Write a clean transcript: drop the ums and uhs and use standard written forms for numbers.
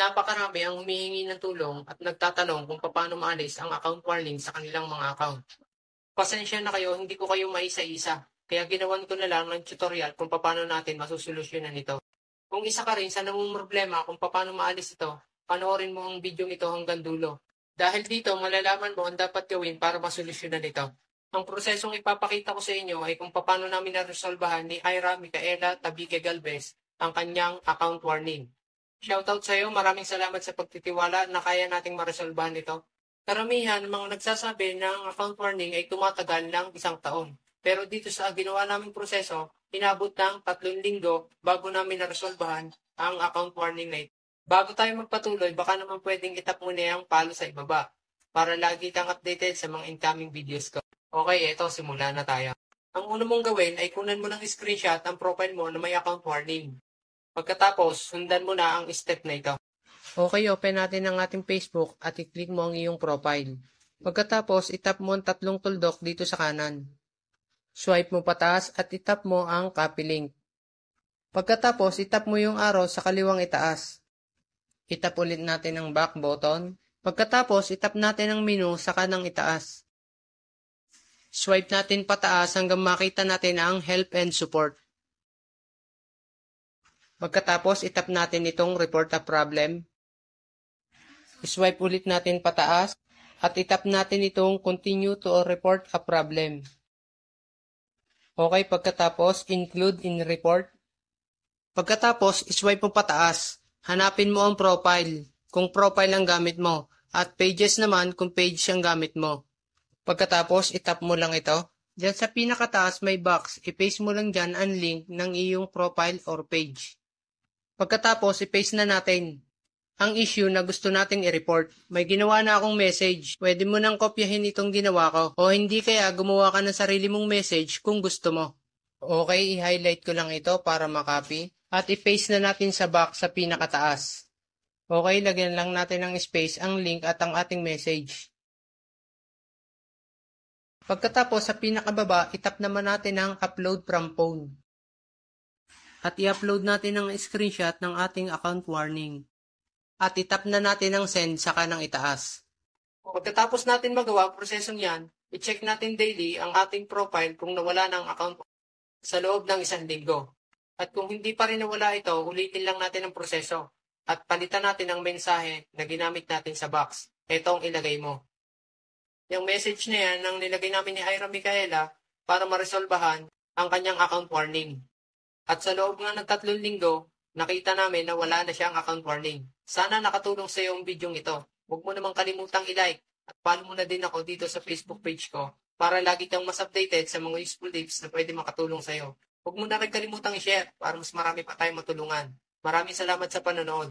napakarami ang humihingi ng tulong at nagtatanong kung paano maalis ang account warning sa kanilang mga account. Pasensya na kayo, hindi ko kayo maisa-isa. Kaya ginawan ko na lang ng tutorial kung paano natin masusolusyonan ito. Kung isa ka rin sa namumroblema kung paano maalis ito, panoorin mo ang video ito hanggang dulo. Dahil dito, malalaman mo ang dapat gawin para masolusyonan ito. Ang prosesong ipapakita ko sa inyo ay kung paano namin naresolbahan ni Ira Micaela Tabique Galvez ang kanyang account warning. Shoutout sa iyo, maraming salamat sa pagtitiwala na kaya nating maresolbahan ito. Karamihan mga nagsasabi na ang account warning ay tumatagal ng 1 taon. Pero dito sa ginawa naming proseso, inabot ng 3 linggo bago namin naresolbahan ang account warning na ito. Bago tayo magpatuloy, baka naman pwedeng itap mo na yung palo sa ibaba para lagi kang updated sa mga incoming videos ko. Okay, eto, simula na tayo. Ang una mong gawin ay kunan mo ng screenshot ang profile mo na may account warning. Pagkatapos, sundan mo na ang step na ito. Okay, open natin ang ating Facebook at i-click mo ang iyong profile. Pagkatapos, itap mo ang 3 tuldok dito sa kanan. Swipe mo pataas at itap mo ang copy link. Pagkatapos, itap mo yung arrow sa kaliwang itaas. Itap ulit natin ang back button. Pagkatapos, itap natin ang menu sa kanang itaas. Swipe natin pataas hanggang makita natin ang help and support. Pagkatapos, itap natin itong report a problem. Swipe ulit natin pataas at itap natin itong continue to report a problem. Okay, pagkatapos, include in report. Pagkatapos, swipe mo pataas. Hanapin mo ang profile, kung profile ang gamit mo, at pages naman kung page ang gamit mo. Pagkatapos, itap mo lang ito. Diyan sa pinakataas may box, i-paste mo lang dyan ang link ng iyong profile or page. Pagkatapos, i-paste na natin ang issue na gusto nating i-report. May ginawa na akong message. Pwede mo nang kopyahin itong ginawa ko. O hindi kaya gumawa ka ng sarili mong message kung gusto mo. Okay, i-highlight ko lang ito para makopy. At i-paste na natin sa box sa pinakataas. Okay, lagyan lang natin ng space ang link at ang ating message. Pagkatapos sa pinakababa, itap naman natin ang upload from phone. At i-upload natin ang screenshot ng ating account warning. At itap na natin ang send sa kanang itaas. Pagkatapos natin magawa ang prosesong yan, i-check natin daily ang ating profile kung nawala ng account sa loob ng 1 linggo. At kung hindi pa rin nawala ito, ulitin lang natin ang proseso. At palitan natin ang mensahe na ginamit natin sa box. Ito ang ilagay mo. Yung message na yan ang nilagay namin ni Ira Micaela para maresolbahan ang kanyang account warning. At sa loob nga ng 3 linggo, nakita namin na wala na siyang account warning. Sana nakatulong sa iyo ang video ito. Huwag mo namang kalimutang i-like at follow mo na din ako dito sa Facebook page ko para lagi kang mas updated sa mga useful tips na pwede makatulong sa iyo. Huwag mo na rin kalimutang i-share para mas marami pa tayong matulungan. Maraming salamat sa panonood.